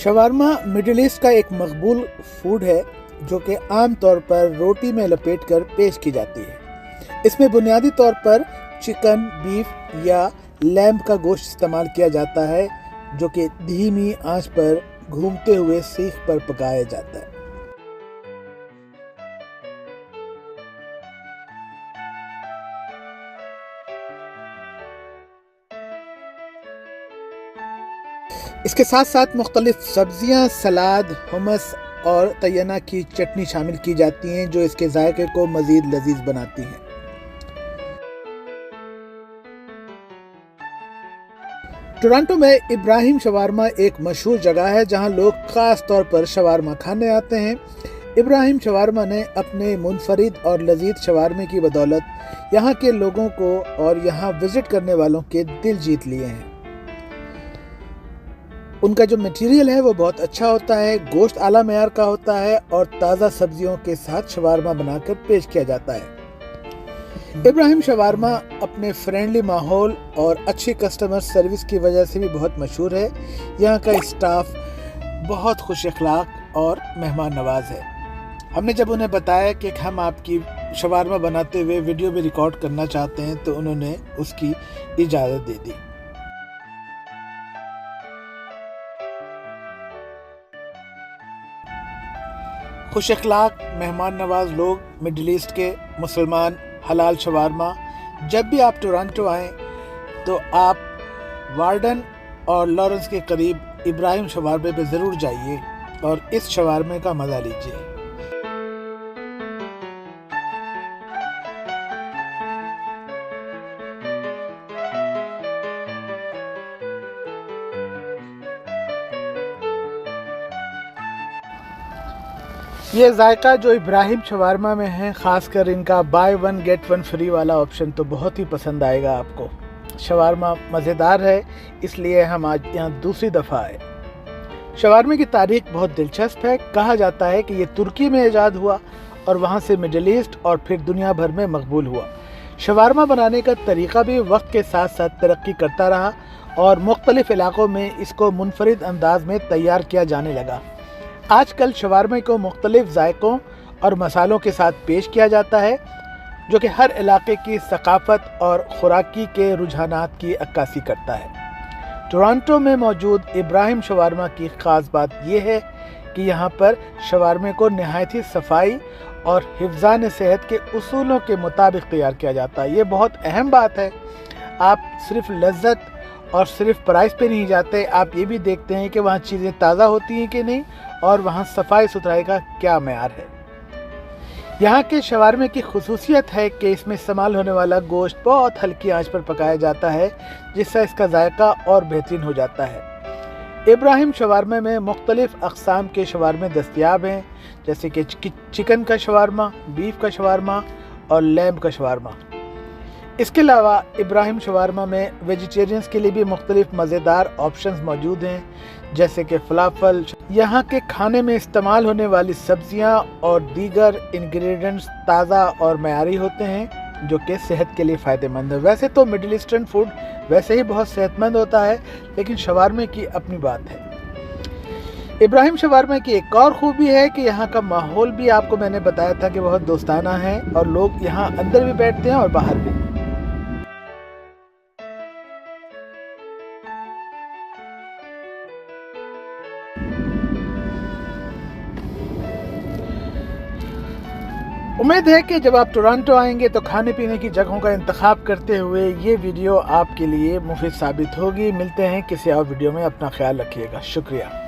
Shawarma middle east का एक मकबूल food है जो कि आम तौर पर रोटी में लपेट कर पेश की जाती है। इसमें बुनियादी तौर पर चिकन, बीफ या लैम्ब का गोश्त इस्तेमाल किया जाता है जो कि धीमी आंच पर घूमते हुए सीख पर पकाया जाता है। इसके साथ साथ मुख्तलिफ सब्जियां, सलाद, हुमस और तयना की चटनी शामिल की जाती हैं जो इसके जायके को मज़ीद लजीज बनाती हैं। टोरंटो में इब्राहिम शवारमा एक मशहूर जगह है जहां लोग ख़ास तौर पर शवारमा खाने आते हैं। इब्राहिम शवारमा ने अपने मुनफरिद और लजीज शवारमे की बदौलत यहाँ के लोगों को और यहाँ विज़िट करने वालों के दिल जीत लिए हैं। उनका जो मटेरियल है वो बहुत अच्छा होता है, गोश्त आला मेयार का होता है और ताज़ा सब्जियों के साथ शवारमा बनाकर पेश किया जाता है। इब्राहिम शवारमा अपने फ्रेंडली माहौल और अच्छी कस्टमर सर्विस की वजह से भी बहुत मशहूर है। यहाँ का स्टाफ बहुत खुश अखलाक और मेहमान नवाज है। हमने जब उन्हें बताया कि हम आपकी शवारमा बनाते हुए वीडियो भी रिकॉर्ड करना चाहते हैं तो उन्होंने उसकी इजाज़त दे दी। खुश अखलाक मेहमान नवाज लोग मिडिल ईस्ट के मुसलमान हलाल शवारमा। जब भी आप टोरंटो आएँ तो आप वार्डन और लॉरेंस के करीब इब्राहिम शवारमे पे ज़रूर जाइए और इस शवारमे का मज़ा लीजिए। ये जायका जो इब्राहिम शवारमा में है, ख़ासकर इनका by one get one free वाला ऑप्शन तो बहुत ही पसंद आएगा आपको। शवारमा मज़ेदार है, इसलिए हम आज यहाँ दूसरी दफ़ा आए। शवारमे की तारीख बहुत दिलचस्प है। कहा जाता है कि ये तुर्की में ईजाद हुआ और वहाँ से मिडिल ईस्ट और फिर दुनिया भर में मकबूल हुआ। शवारमा बनाने का तरीक़ा भी वक्त के साथ साथ तरक्की करता रहा और मुख्तलिफ़ इलाक़ों में इसको मुनफरिद अंदाज में तैयार किया जाने लगा। आजकल शवारमे को मुख्तलिफ जायकों और मसालों के साथ पेश किया जाता है जो कि हर इलाके की सकाफत और खुराकी के रुझानात की अक्कासी करता है। टोरंटो में मौजूद इब्राहिम शवारमा की ख़ास बात यह है कि यहाँ पर शवारमे को नहायत ही सफाई और हिफ्ज़ान सेहत के उसूलों के मुताबिक तैयार किया जाता है। ये बहुत अहम बात है। आप सिर्फ लज्जत और सिर्फ प्राइस पे नहीं जाते, आप ये भी देखते हैं कि वहाँ चीज़ें ताज़ा होती हैं कि नहीं और वहाँ सफाई सुथराई का क्या मेयार है। यहाँ के शवारमे की खुसूसियत है कि इसमें इस्तेमाल होने वाला गोश्त बहुत हल्की आंच पर पकाया जाता है जिससे इसका जायका और बेहतरीन हो जाता है। इब्राहिम शवारमे में मुख्तलिफ अक़साम के शवारमे दस्तयाब हैं जैसे कि चिकन का शवारमा, बीफ का शवारमा और लैम्ब का शवारमा। इसके अलावा इब्राहिम शवारमा में वेजिटेरियंस के लिए भी मुख्तलिफ मज़ेदार ऑप्शंस मौजूद हैं जैसे कि फलाफल। यहाँ के खाने में इस्तेमाल होने वाली सब्जियाँ और दीगर इंग्रेडिएंट्स ताज़ा और मयारी होते हैं जो कि सेहत के लिए फ़ायदेमंद है। वैसे तो मिडिल ईस्टर्न फूड वैसे ही बहुत सेहतमंद होता है लेकिन शवारमे की अपनी बात है। इब्राहिम शवारमे की एक और खूबी है कि यहाँ का माहौल भी आपको मैंने बताया था कि बहुत दोस्ताना है और लोग यहाँ अंदर भी बैठते हैं और बाहर भी। उम्मीद है कि जब आप टोरंटो आएंगे तो खाने पीने की जगहों का इंतखाब करते हुए ये वीडियो आपके लिए मुफीद साबित होगी। मिलते हैं किसी और वीडियो में, अपना ख्याल रखिएगा। शुक्रिया।